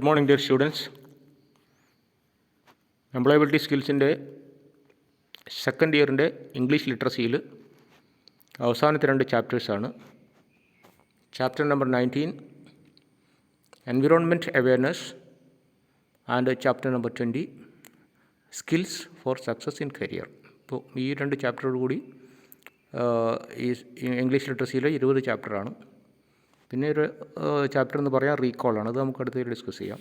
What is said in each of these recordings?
Good morning dear students. Employability സ്കിൽസിൻ്റെ second ഇയറിൻ്റെ English ലിറ്ററസിയിൽ അവസാനത്തെ 2 ചാപ്റ്റേഴ്സാണ്. Chapter number 19 environment awareness and chapter number 20 skills for success in career. ഇപ്പോൾ ഈ 2 ചാപ്റ്ററോട് കൂടി ഈ ഇംഗ്ലീഷ് ലിറ്ററസിയിലെ 20 ചാപ്റ്ററാണ്. പിന്നെ ഒരു ചാപ്റ്റർ എന്ന് പറയാൻ റീകോളാണ്. അത് നമുക്ക് അടുത്ത് ഡിസ്കസ് ചെയ്യാം.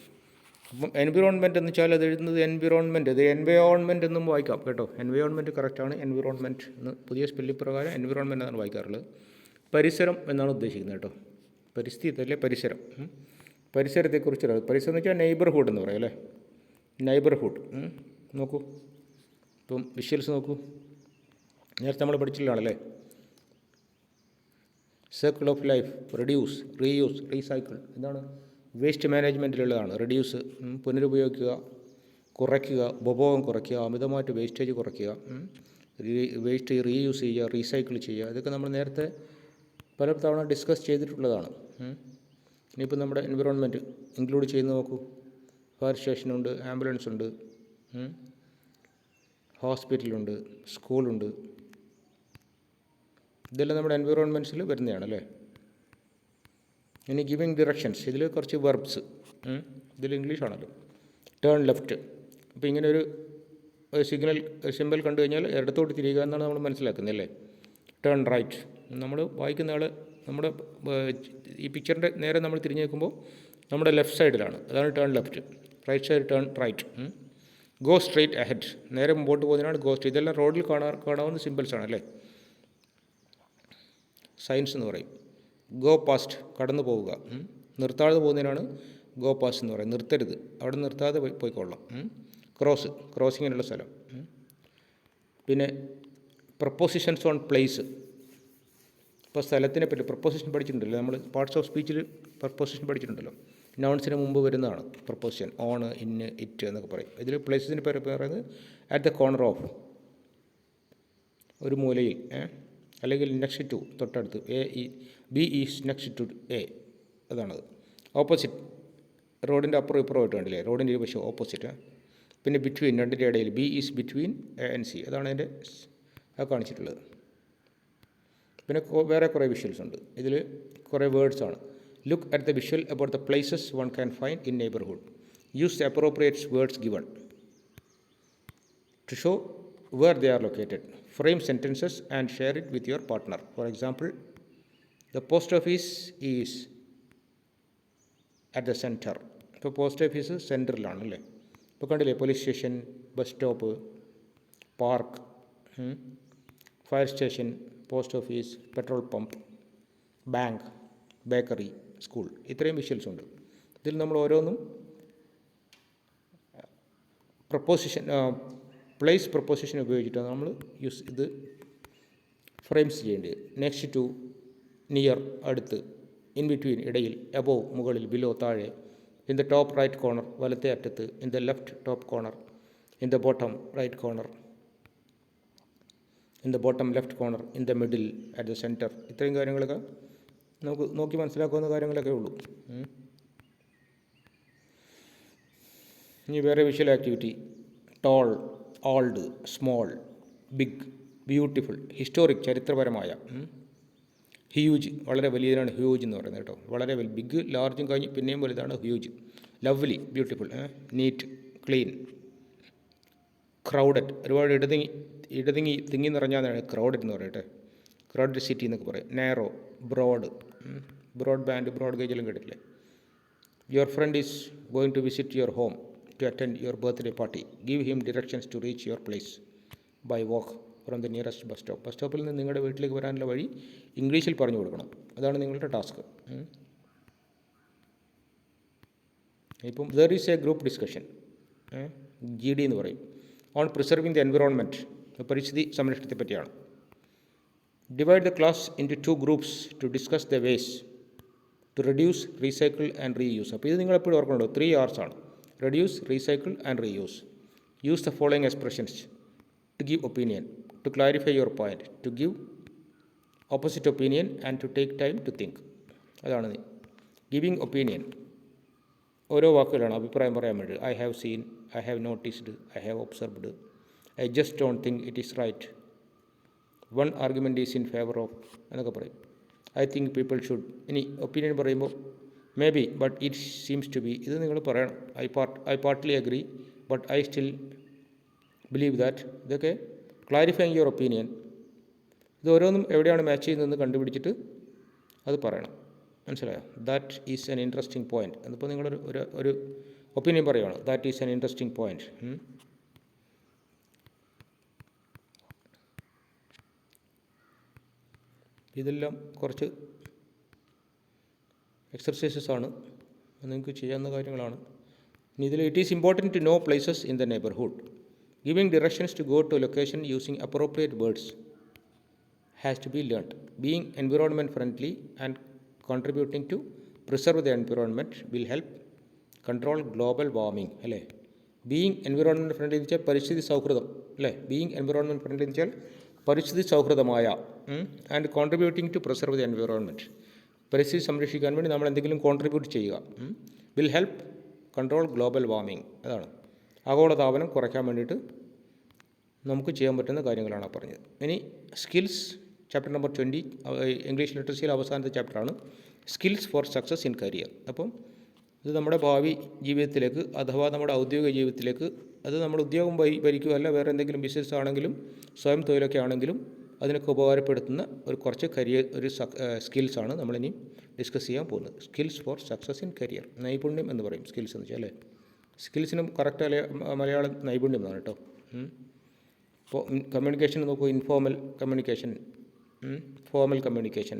അപ്പം എൻവിറോൺമെൻറ്റ് എന്ന് വെച്ചാൽ അത് എഴുതുന്നത് എൻവിറോൺമെൻറ്റ്, ഇത് എൻവയോൺമെൻറ്റ് എന്നും വായിക്കാം കേട്ടോ. എൻവയോൺമെൻറ്റ് കറക്റ്റാണ്. എൻവിറോൺമെൻറ്റ് എന്ന് പുതിയ സ്പെല്ലിംഗ് പ്രകാരം എൻവിറോൺമെൻറ്റ് എന്നാണ് വായിക്കാറുള്ളത്. പരിസരം എന്നാണ് ഉദ്ദേശിക്കുന്നത് കേട്ടോ. പരിസ്ഥിതി അല്ലേ പരിസരം. പരിസരത്തെക്കുറിച്ചുള്ള പരിസരം എന്ന് വെച്ചാൽ നെയ്ബർഹുഡ് എന്ന് പറയും അല്ലേ. നെയ്ബർഹുഡ് നോക്കൂ. ഇപ്പം വിഷ്വൽസ് നോക്കൂ. നേരത്തെ നമ്മൾ പഠിച്ചിട്ടുള്ളതാണല്ലേ. Circle of life, reduce, reuse, recycle. എന്താണ്? വേസ്റ്റ് മാനേജ്മെൻറ്റിലുള്ളതാണ്. റെഡ്യൂസ് പുനരുപയോഗിക്കുക, കുറയ്ക്കുക, ഉപഭോഗം കുറയ്ക്കുക, അമിതമായിട്ട് വേസ്റ്റേജ് കുറയ്ക്കുക, വേസ്റ്റ് റീയൂസ് ചെയ്യുക, റീസൈക്കിൾ ചെയ്യുക. ഇതൊക്കെ നമ്മൾ നേരത്തെ പല തവണ ഡിസ്കസ് ചെയ്തിട്ടുള്ളതാണ്. ഇനിയിപ്പോൾ നമ്മുടെ എൻവിറോൺമെൻറ്റ് ഇൻക്ലൂഡ് ചെയ്ത് നോക്കൂ. ഫയർ സ്റ്റേഷനുണ്ട്, ആംബുലൻസ് ഉണ്ട്, ഹോസ്പിറ്റലുണ്ട്, സ്കൂളുണ്ട്. ഇതെല്ലാം നമ്മുടെ എൻവിറോൺമെൻറ്റ്സിൽ വരുന്നതാണ് അല്ലേ. ഇനി ഗിവിങ് ഡിറക്ഷൻസ്, ഇതിൽ കുറച്ച് വെർബ്സ്. ഇതിൽ ഇംഗ്ലീഷാണല്ലോ. Turn left. അപ്പോൾ ഇങ്ങനെ ഒരു സിഗ്നൽ സിമ്പിൾ കണ്ടു കഴിഞ്ഞാൽ ഇടത്തോട്ട് തിരിയുക എന്നാണ് നമ്മൾ മനസ്സിലാക്കുന്നത് അല്ലേ. Turn right. നമ്മൾ വായിക്കുന്ന ആൾ നമ്മുടെ ഈ പിക്ചറിൻ്റെ നേരെ നമ്മൾ തിരിഞ്ഞ് നിൽക്കുമ്പോൾ നമ്മുടെ ലെഫ്റ്റ് സൈഡിലാണ്. അതാണ് turn left. Right side turn right. Go straight ahead. നേരെ മുമ്പോട്ട് പോകുന്നതിനാണ് ഗോ സ്ട്രെയിറ്റ്. ഇതെല്ലാം റോഡിൽ കാണാവുന്ന സിമ്പിൾസാണ് അല്ലേ. സയൻസ് എന്ന് പറയും. ഗോ പാസ്റ്റ്, കടന്നു പോവുക. നിർത്താതെ പോകുന്നതിനാണ് ഗോ പാസ്റ്റ് എന്ന് പറയും. നിർത്തരുത്, അവിടെ നിർത്താതെ പോയിക്കൊള്ളാം. ക്രോസ്, ക്രോസിങ്ങിനുള്ള സ്ഥലം. പിന്നെ പ്രപ്പോസിഷൻസ് ഓൺ പ്ലേസ്. ഇപ്പോൾ സ്ഥലത്തിനെ പറ്റി പ്രപ്പോസിഷൻ പഠിച്ചിട്ടുണ്ടല്ലോ നമ്മൾ. പാർട്സ് ഓഫ് സ്പീച്ചിൽ പ്രപ്പോസിഷൻ പഠിച്ചിട്ടുണ്ടല്ലോ. നൗൺസിന് മുമ്പ് വരുന്നതാണ് പ്രപ്പോസിഷൻ. ഓൺ, ഇന്ന്, ഇറ്റ് എന്നൊക്കെ പറയും. ഇതിൽ പ്ലേസസിന് പറയുന്നത് അറ്റ് ദ കോർണർ ഓഫ്, ഒരു മൂലയിൽ, അല്ലെങ്കിൽ നെക്സ്റ്റ് ടു, തൊട്ടടുത്ത്. B is next to A, അതാണത്. ഓപ്പോസിറ്റ്, റോഡിൻ്റെ അപ്പുറം ഇപ്പുറമായിട്ട് കണ്ടില്ലേ, റോഡിൻ്റെ ഇരുവശം ഓപ്പോസിറ്റ്. പിന്നെ ബിറ്റ്വീൻ, രണ്ടിൻ്റെ ഇടയിൽ. B is between A and C, അതാണ് അതിൻ്റെ കാണിച്ചിട്ടുള്ളത്. പിന്നെ വേറെ കുറേ വിഷ്വൽസ് ഉണ്ട്. ഇതിൽ കുറേ വേർഡ്സാണ്. Look at the visual about the places one can find in neighbourhood. Use the appropriate words given to show where they are located. Frame sentences and share it with your partner. For example, the post office is at the center. ഇപ്പോൾ post office സെൻറ്ററിലാണ് അല്ലേ. ഇപ്പോൾ കണ്ടില്ലേ, police station, bus stop, park, fire station, post office, petrol pump, bank, bakery, school. ഇത്രയും visuals ഉണ്ട്. ഇതിൽ നമ്മൾ ഓരോന്നും preposition place preposition ഉപയോഗിച്ചിട്ടാണ് നമ്മൾ ഇത് ഫ്രെയിംസ് ചെയ്യേണ്ടത്. നെക്സ്റ്റ് ടു, നിയർ, അടുത്ത്, ഇൻ ബിറ്റ്വീൻ, ഇടയിൽ, എബോവ്, മുകളിൽ, ബിലോ, താഴെ, in the top right corner, വലത്തെ അറ്റത്ത്, in the left top corner, in the bottom right corner, in the bottom left corner, in the middle, at the centre. ഇത്രയും കാര്യങ്ങളൊക്കെ നമുക്ക് നോക്കി മനസ്സിലാക്കാവുന്ന കാര്യങ്ങളൊക്കെ ഉള്ളൂ. ഇനി വേറെ visual activity. Tall, old, small, big, beautiful, historic, ചരിത്രപരമായ. ഹ്യൂജ്, വളരെ വലിയതിനാണ് ഹ്യൂജ് എന്ന് പറയുന്നത് കേട്ടോ. വളരെ ബിഗ്, ലാർജും കഴിഞ്ഞ് പിന്നെയും വലുതാണ് huge. Lovely, beautiful, neat, clean. Crowded, ഒരുപാട് തിങ്ങി നിറഞ്ഞാണ് ക്രൗഡഡ് എന്ന് പറയട്ടെ. ക്രൗഡഡ് സിറ്റി എന്നൊക്കെ പറയും. Narrow, broad, broad band, broad ഗേജെല്ലാം കേട്ടില്ലേ. Your friend is going to visit your home to attend your birthday party. Give him directions to reach your place by walk from the nearest bus stop. Bus സ്റ്റോപ്പിൽ നിന്ന് നിങ്ങളുടെ വീട്ടിലേക്ക് വരാനുള്ള വഴി ഇംഗ്ലീഷിൽ പറഞ്ഞു കൊടുക്കണം. അതാണ് നിങ്ങളുടെ ടാസ്ക്. ഇപ്പം there is A group discussion, GD എന്ന് പറയും, ഓൺ പ്രിസർവിങ് ദി എൻവിറോൺമെൻറ്റ്. പരിസ്ഥിതി സംരക്ഷണത്തെ പറ്റിയാണ്. Divide the class into 2 groups to discuss the ways to reduce, recycle and reuse. അപ്പോൾ ഇത് നിങ്ങളെപ്പോഴും ഓർക്കണുണ്ടോ. 3 R's ആണ്. Reduce, recycle and reuse. Use the following expressions to give opinion, to clarify your point, to give opposite opinion and to take time to think. അതാണ് giving opinion. ഓരോ വാക്കുകളാണ് അഭിപ്രായം പറയാൻ വേണ്ടി. I have seen, I have noticed, I have observed, I just don't think it is right, one argument is in favour of എന്നൊക്കെ പറയും. I think people should. ഇനി opinion പറയുമ്പോൾ maybe, but it seems to be. ഇത് നിങ്ങൾ പറയണം. I partly agree, but I still believe that. ഇതൊക്കെ clarifying your opinion. ഇത് ഓരോന്നും എവിടെയാണ് മാച്ച് ചെയ്യുന്നതെന്ന് കണ്ടുപിടിച്ചിട്ട് അത് പറയണം. മനസ്സിലായോ? That is an interesting point. അതിപ്പോൾ നിങ്ങളൊരു ഒരു ഒപ്പീനിയൻ പറയുകയാണ്. That is an interesting point. ഇതെല്ലാം കുറച്ച് എക്സർസൈസസ് ആണ്, നിങ്ങൾക്ക് ചെയ്യാവുന്ന കാര്യങ്ങളാണ്. ഇനി ഇതിൽ it is important to know places in the neighbourhood. Giving directions to go to location using appropriate words has to be learnt. Being environment friendly and contributing to preserve the environment will help control global warming. അല്ലേ? Being environment friendly എന്ന് വെച്ചാൽ പരിസ്ഥിതി സൗഹൃദം. അല്ലേ? Being environment friendly എന്ന് വെച്ചാൽ പരിസ്ഥിതി സൗഹൃദമായ and contributing to preserve the environment. പരിസ്ഥിതി സംരക്ഷിക്കാൻ വേണ്ടി നമ്മൾ എന്തെങ്കിലും കോൺട്രിബ്യൂട്ട് ചെയ്യുക. Will help control global warming. അതാണ് ആഗോളതാപനം കുറയ്ക്കാൻ വേണ്ടിയിട്ട് നമുക്ക് ചെയ്യാൻ പറ്റുന്ന കാര്യങ്ങളാണ് പറഞ്ഞത്. ഇനി സ്കിൽസ് ചാപ്റ്റർ നമ്പർ 20 ഇംഗ്ലീഷ് ലിറ്ററസിയിൽ അവസാനത്തെ ചാപ്റ്ററാണ് skills for success in career. അപ്പം ഇത് നമ്മുടെ ഭാവി ജീവിതത്തിലേക്ക് അഥവാ നമ്മുടെ ഔദ്യോഗിക ജീവിതത്തിലേക്ക്, അത് നമ്മുടെ ഉദ്യോഗം ഭരിക്കുകയല്ല, വേറെ എന്തെങ്കിലും ബിസിനസ് ആണെങ്കിലും സ്വയം തൊഴിലൊക്കെ ആണെങ്കിലും അതിനൊക്കെ ഉപകാരപ്പെടുത്തുന്ന കുറച്ച് സ്കിൽസാണ് നമ്മളിനി ഡിസ്കസ് ചെയ്യാൻ പോകുന്നത്. Skills for success in career. നൈപുണ്യം എന്ന് പറയും സ്കിൽസ് എന്ന് വെച്ചാൽ. അല്ലേ? സ്കിൽസിനും കറക്റ്റ് മലയാളം നൈപുണ്യം എന്നാണ് കേട്ടോ. ഇപ്പോൾ കമ്മ്യൂണിക്കേഷൻ നോക്കൂ. Informal communication, formal communication,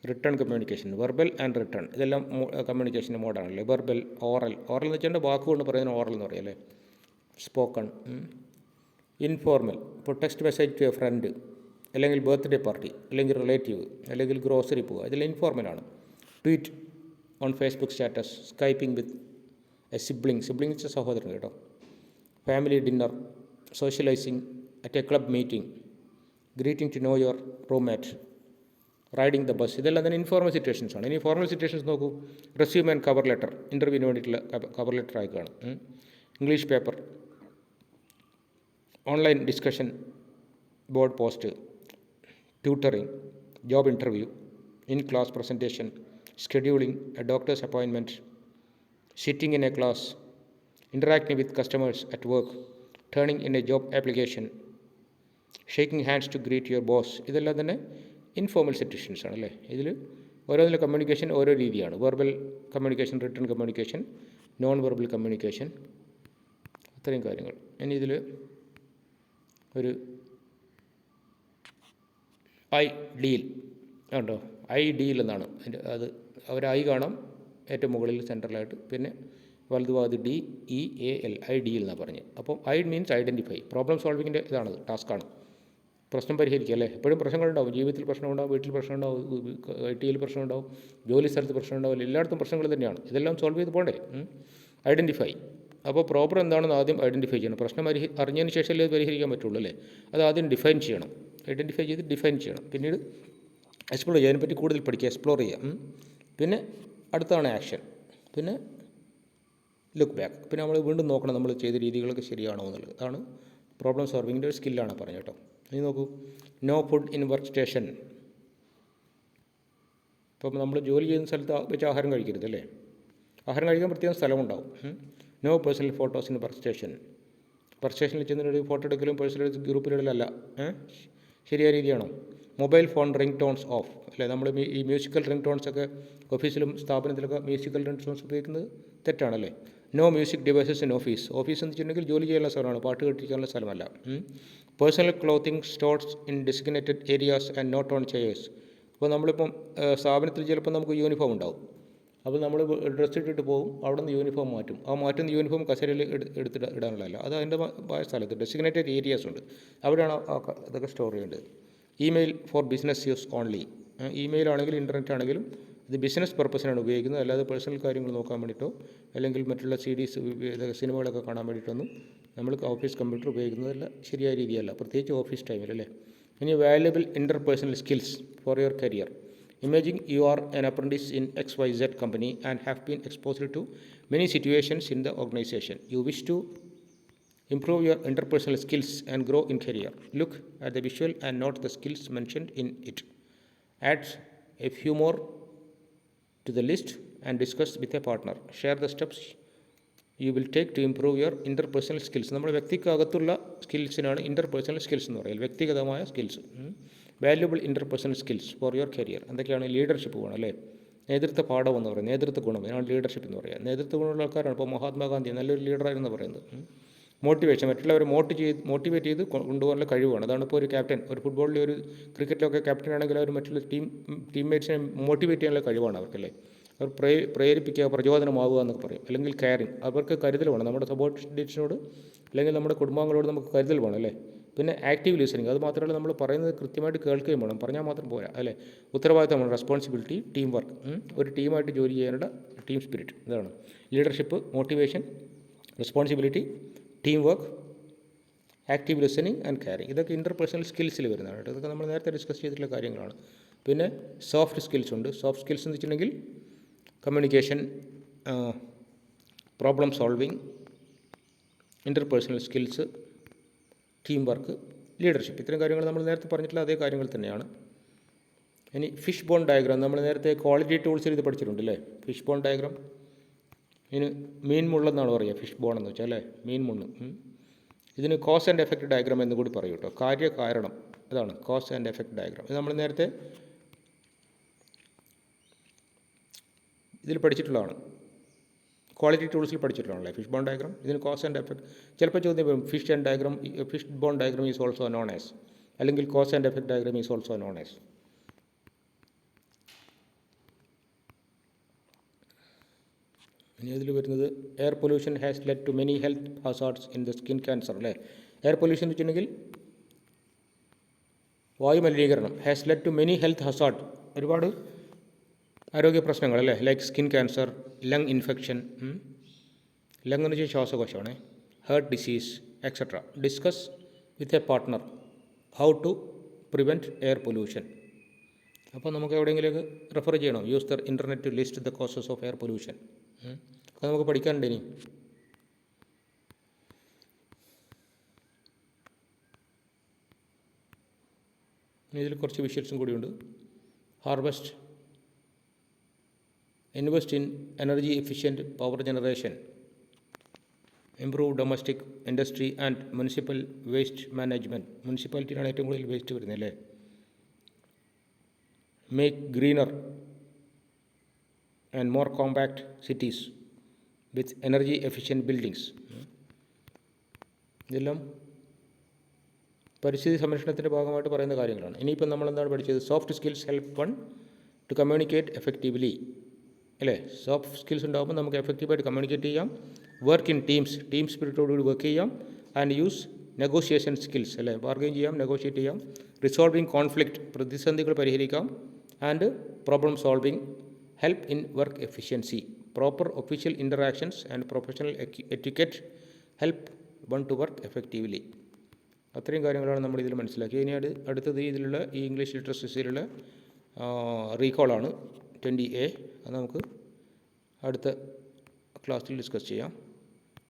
written communication, verbal and return. ഇതെല്ലാം കമ്മ്യൂണിക്കേഷൻ്റെ മോഡാണല്ലേ. വെർബൽ, ഓറൽ എന്ന് വെച്ചാൽ വാക്കുകൊണ്ട് പറയുന്ന ഓറൽ എന്ന് പറയും. അല്ലേ? സ്പോക്കൺ. ഇൻഫോർമൽ, ഇപ്പോൾ text message to a friend, അല്ലെങ്കിൽ ബർത്ത്ഡേ പാർട്ടി, അല്ലെങ്കിൽ റിലേറ്റീവ്, അല്ലെങ്കിൽ ഗ്രോസറി പോവുക, ഇതെല്ലാം ഇൻഫോർമലാണ്. Tweet on Facebook status, skyping with a sibling സഹോദരൻ കേട്ടോ. Family dinner, socializing at a club meeting, greeting to know your roommate, riding the bus. ഇതെല്ലാം തന്നെ ഇൻഫോർമൽ സിറ്റുവേഷൻസ് ആണ്. ഇനി ഫോർമൽ സിറ്റുവേഷൻസ് നോക്കൂ. റെസ്യൂം ആൻഡ് കവർ ലെറ്റർ, ഇൻ്റർവ്യൂവിന് വേണ്ടിയിട്ടുള്ള cover letter ആയിക്കാണ്. English paper, online discussion, board post, tutoring, job interview, in class presentation, scheduling a doctor's appointment, sitting in a class, interacting with customers at work, turning in a job application, shaking hands to greet your boss. ഇതെല്ലാം തന്നെ informal situations ആണല്ലേ. ഇതിൽ ഓരോന്നിലെ communication ഓരോ രീതിയാണ്. Verbal communication, written communication, non verbal communication, അത്രയും കാര്യങ്ങൾ. ഇനി ഇതിൽ ഒരു ഐ ഡീൽ ഉണ്ടോ? ഐ ഡീൽ എന്നാണ് അത്. ഐ കാണാം ഏറ്റവും മുകളിൽ സെൻട്രലായിട്ട്, പിന്നെ വലതുഭാഗത്ത് DEAL, ഐ ഡീൽ എന്നാണ് പറഞ്ഞത്. അപ്പം ഐ മീൻസ് ഐഡൻറ്റിഫൈ. പ്രോബ്ലം സോൾവിങ്ങിൻ്റെ ഇതാണത്, ടാസ്ക്കാണ്. പ്രശ്നം പരിഹരിക്കുക. അല്ലേ? എപ്പോഴും പ്രശ്നങ്ങളുണ്ടാവും. ജീവിതത്തിൽ പ്രശ്നമുണ്ടാവും, വീട്ടിൽ പ്രശ്നമുണ്ടാവും, ITയിൽ പ്രശ്നമുണ്ടാവും, ജോലി സ്ഥലത്ത് പ്രശ്നമുണ്ടാവില്ല, എല്ലായിടത്തും പ്രശ്നങ്ങൾ തന്നെയാണ്. ഇതെല്ലാം സോൾവ് ചെയ്ത് പോകണ്ടേ? ഐഡൻറ്റിഫൈ. അപ്പോൾ പ്രോബ്ലം എന്താണെന്ന് ആദ്യം ഐഡൻറ്റിഫൈ ചെയ്യണം. പ്രശ്നം അറിഞ്ഞതിന് ശേഷമല്ലേ അത് പരിഹരിക്കാൻ പറ്റുള്ളൂ. അല്ലേ? അത് ആദ്യം ഡിഫൈൻ ചെയ്യണം. ഐഡൻറ്റിഫൈ ചെയ്ത് ഡിഫൈൻ ചെയ്യണം. പിന്നീട് എക്സ്പ്ലോർ ചെയ്യുക, അതിനെപ്പറ്റി കൂടുതൽ പഠിക്കുക, എക്സ്പ്ലോർ ചെയ്യുക. പിന്നെ അടുത്താണ് ആക്ഷൻ, പിന്നെ ലുക്ക് ബാക്ക്. പിന്നെ നമ്മൾ വീണ്ടും നോക്കണം നമ്മൾ ചെയ്ത രീതികളൊക്കെ ശരിയാണോ എന്നുള്ളത്. അതാണ് പ്രോബ്ലം സോൾവിങ്ങിൻ്റെ ഒരു സ്കില്ലാണ് പറഞ്ഞത് കേട്ടോ. ഇനി നോക്കൂ. No food in work station. ഇപ്പം നമ്മൾ ജോലി ചെയ്യുന്ന സ്ഥലത്ത് വെച്ച് ആഹാരം കഴിക്കരുത്. അല്ലേ? ആഹാരം കഴിക്കാൻ പ്രത്യേകം സ്ഥലമുണ്ടാവും. No personal photos in work station. Work സ്റ്റേഷനിൽ ചെന്നൊരു ഫോട്ടോ എടുക്കലും പേഴ്സണൽ ഗ്രൂപ്പിലിടലല്ല. ശരിയായ രീതിയാണോ? Mobile phone ring tones off. അല്ലേ? നമ്മൾ ഈ മ്യൂസിക്കൽ റിംഗ് ടോൺസൊക്കെ ഓഫീസിലും സ്ഥാപനത്തിലൊക്കെ മ്യൂസിക്കൽ റിംഗ് ടോൺസ് ഉപയോഗിക്കുന്നത് തെറ്റാണല്ലേ. No music devices in office. Office എന്ന് വെച്ചിട്ടുണ്ടെങ്കിൽ ജോലി ചെയ്യാനുള്ള സ്ഥലമാണ്, പാട്ട് കേട്ടിരിക്കാനുള്ള സ്ഥലമല്ല. Personal clothing stores in designated areas and not on chairs. അപ്പോൾ നമ്മളിപ്പം സ്ഥാപനത്തിൽ ചിലപ്പോൾ നമുക്ക് യൂണിഫോം ഉണ്ടാവും. അപ്പോൾ നമ്മൾ ഡ്രസ്സ് ഇട്ടിട്ട് പോകും, അവിടെ നിന്ന് യൂണിഫോം മാറ്റും. ആ മാറ്റുന്ന യൂണിഫോം കസേരയിൽ എടുത്തിട്ട് ഇടാനുള്ളതല്ല, അത് അതിൻ്റെ സ്ഥലത്ത് ഡെസിഗ്നേറ്റഡ് ഏരിയാസ് ഉണ്ട്, അവിടെയാണ് ഇതൊക്കെ സ്റ്റോർ ചെയ്യേണ്ടത്. Email four business use only. Email ആണെങ്കിലും ഇൻ്റർനെറ്റ് ആണെങ്കിലും ഇത് ബിസിനസ് പർപ്പസിനാണ് ഉപയോഗിക്കുന്നത്, അല്ലാതെ പേഴ്സണൽ കാര്യങ്ങൾ നോക്കാൻ വേണ്ടിയിട്ടോ അല്ലെങ്കിൽ മറ്റുള്ള CDs സിനിമകളൊക്കെ കാണാൻ വേണ്ടിയിട്ടൊന്നും നമ്മൾ ഓഫീസ് കമ്പ്യൂട്ടർ ഉപയോഗിക്കുന്നതല്ല, ശരിയായ രീതിയല്ല, പ്രത്യേകിച്ച് ഓഫീസ് ടൈമിൽ. അല്ലേ? ഇനി valuable interpersonal skills for your career. Imagine you are an apprentice in XYZ company and have been exposed to many situations in the organization. You wish to improve your interpersonal skills and grow in career. Look at the visual and note the skills mentioned in it. Add a few more to the list and discuss with a partner. Share the steps you will take to improve your interpersonal skills. നമ്മുടെ വ്യക്തിക്കകത്തുള്ള സ്കിൽസിനാണ് interpersonal skills എന്ന് പറയുന്നത്. വ്യക്തിഗതമായ skills, valuable interpersonal skills for your career. എന്തൊക്കെയാണ്? Leadership വേണം അല്ലേ, നേതൃത്വ പാഠം എന്ന് പറയുന്നത്, നേതൃത്വ ഗുണം, ഇതിനാണ് ലീഡർഷിപ്പ് എന്ന് പറയുക. നേതൃത്വ ഗുണമുള്ള ആൾക്കാരാണ്. ഇപ്പോൾ മഹാത്മാഗാന്ധി നല്ലൊരു ലീഡറായിരുന്നു പറയുന്നത്. മോട്ടിവേഷൻ, മറ്റുള്ളവരെ മോട്ടിവേറ്റ് ചെയ്ത് കൊണ്ടുപോകാനുള്ള കഴിവാണ്. അതാണ് ഇപ്പോൾ ഒരു ക്യാപ്റ്റൻ, ഒരു ഫുട്ബോളിലെ ഒരു ക്രിക്കറ്റിലൊക്കെ ക്യാപ്റ്റൻ ആണെങ്കിൽ അവർ മറ്റുള്ള ടീംമേറ്റ്സിനെ മോട്ടിവേറ്റ് ചെയ്യാനുള്ള കഴിവാണ് അവർക്കല്ലേ. അവർ പ്രേരിപ്പിക്കുക, പ്രചോദനമാവുക എന്നൊക്കെ പറയും. അല്ലെങ്കിൽ കെയറിങ്, അവർക്ക് കരുതൽ വേണം. നമ്മുടെ സബോർഡിനേറ്റ്സിനോട് അല്ലെങ്കിൽ നമ്മുടെ കുടുംബാംഗങ്ങളോട് നമുക്ക് കരുതൽ വേണം അല്ലേ. പിന്നെ ആക്റ്റീവ് ലിസണിങ്, അത് മാത്രമല്ല നമ്മൾ പറയുന്നത് കൃത്യമായിട്ട് കേൾക്കുകയും വേണം, പറഞ്ഞാൽ മാത്രം പോരാ അല്ലേ. ഉത്തരവാദിത്തമാണ്, റെസ്പോൺസിബിലിറ്റി, ടീം വർക്ക്, ഒരു ടീമായിട്ട് ജോലി ചെയ്യാനുള്ള ടീം സ്പിരിറ്റ്, ഇതാണ് leadership. Motivation, responsibility, team work, active listening and caring, ഇതൊക്കെ ഇൻ്റർപേഴ്സണൽ സ്കിൽസിൽ വരുന്നതാണ്. ഇതൊക്കെ നമ്മൾ നേരത്തെ ഡിസ്കസ് ചെയ്തിട്ടുള്ള കാര്യങ്ങളാണ്. പിന്നെ സോഫ്റ്റ് സ്കിൽസ് ഉണ്ട്. സോഫ്റ്റ് സ്കിൽസ് എന്ന് വെച്ചിട്ടുണ്ടെങ്കിൽ communication, problem solving, interpersonal skills, team work, leadership, ഇത്തരം കാര്യങ്ങൾ നമ്മൾ നേരത്തെ പറഞ്ഞിട്ടുള്ള അതേ കാര്യങ്ങൾ തന്നെയാണ്. ഇനി ഫിഷ് ബോൺ ഡയഗ്രാം, നമ്മൾ നേരത്തെ ക്വാളിറ്റി ടൂൾസിൽ ഇത് പഠിച്ചിട്ടുണ്ട് അല്ലേ. ഫിഷ് ബോൺ ഡയഗ്രാം, ഇതിന് മീൻ മുള്ളെന്നാണ് പറയുക, ഫിഷ് ബോൺ എന്ന് വെച്ചാൽ അല്ലേ, മീൻ മുള്ള്. ഇതിന് കോസ് ആൻഡ് എഫക്റ്റ് ഡയഗ്രാം എന്ന് കൂടി പറയും കേട്ടോ. കാര്യകാരണം, അതാണ് കോസ് ആൻഡ് എഫക്റ്റ് ഡയഗ്രാം. ഇത് നമ്മൾ നേരത്തെ ഇതിൽ പഠിച്ചിട്ടുള്ളതാണ്, ക്വാളിറ്റി ടൂൾസിൽ പഠിച്ചിട്ടുള്ളതാണല്ലേ ഫിഷ് ബോൺ ഡയഗ്രാം. ഇതിന് കോസ് ആൻഡ് എഫക്റ്റ് ചിലപ്പോൾ ചോദ്യം വരും. Fish bone diagram is also known as, അല്ലെങ്കിൽ cause and effect diagram is also known as. ഇനി അതിൽ വരുന്നത് air pollution has led to many health hazards in the skin cancer അല്ലേ. Air pollution എന്ന് വെച്ചിട്ടുണ്ടെങ്കിൽ വായുമലിനീകരണം, has led to many health hazard, ഒരുപാട് ആരോഗ്യ പ്രശ്നങ്ങൾ അല്ലേ, like skin cancer, lung infection, lung എന്ന് വെച്ചാൽ ശ്വാസകോശമാണ്, heart disease etcetera. Discuss with a partner how to prevent air pollution. അപ്പോൾ നമുക്ക് എവിടെയെങ്കിലേക്ക് റെഫർ ചെയ്യണം. Use the internet to list the causes of air pollution. അത് നമുക്ക് പഠിക്കാനുണ്ട്. ഇനി ഇതിൽ കുറച്ച് വിഷ്വൽസും കൂടിയുണ്ട്. Invest in energy efficient power generation, improve domestic industry and municipal waste management. മുനിസിപ്പാലിറ്റിയിലാണ് ഏറ്റവും കൂടുതൽ വേസ്റ്റ് വരുന്നത് അല്ലേ. Make greener and more compact cities with energy efficient buildings. ഇതെല്ലാം പരിസ്ഥിതി സംരക്ഷണത്തിൻ്റെ ഭാഗമായിട്ട് പറയുന്ന കാര്യങ്ങളാണ്. ഇനിയിപ്പം നമ്മളെന്താണ് പഠിച്ചത്? Soft skills help one to communicate effectively അല്ലേ. സോഫ്റ്റ് സ്കിൽസ് ഉണ്ടാകുമ്പോൾ നമുക്ക് എഫക്റ്റീവായിട്ട് കമ്മ്യൂണിക്കേറ്റ് ചെയ്യാം, വർക്ക് ഇൻ ടീംസ്, ടീം സ്പിരിറ്റോടുകൂടി വർക്ക് ചെയ്യാം, ആൻഡ് യൂസ് നെഗോഷിയേഷൻ സ്കിൽസ് അല്ലേ, ബാർഗെയിൻ ചെയ്യാം, നെഗോഷിയേറ്റ് ചെയ്യാം, റിസോൾവിങ് കോൺഫ്ലിക്റ്റ്, പ്രതിസന്ധികൾ പരിഹരിക്കാം, and problem solving, help in work efficiency, proper official interactions and professional etiquette help one to work effectively. അത്രയും കാര്യങ്ങളാണ് നമ്മൾ ഇതിൽ മനസ്സിലാക്കിയത്. ഇനി അടുത്തത് ഇതിലുള്ള ഈ ഇംഗ്ലീഷ് ലിറ്ററസിയിലുള്ള റീകോളാണ് 20A. അത് നമുക്ക് അടുത്ത ക്ലാസ്സിൽ ഡിസ്കസ് ചെയ്യാം.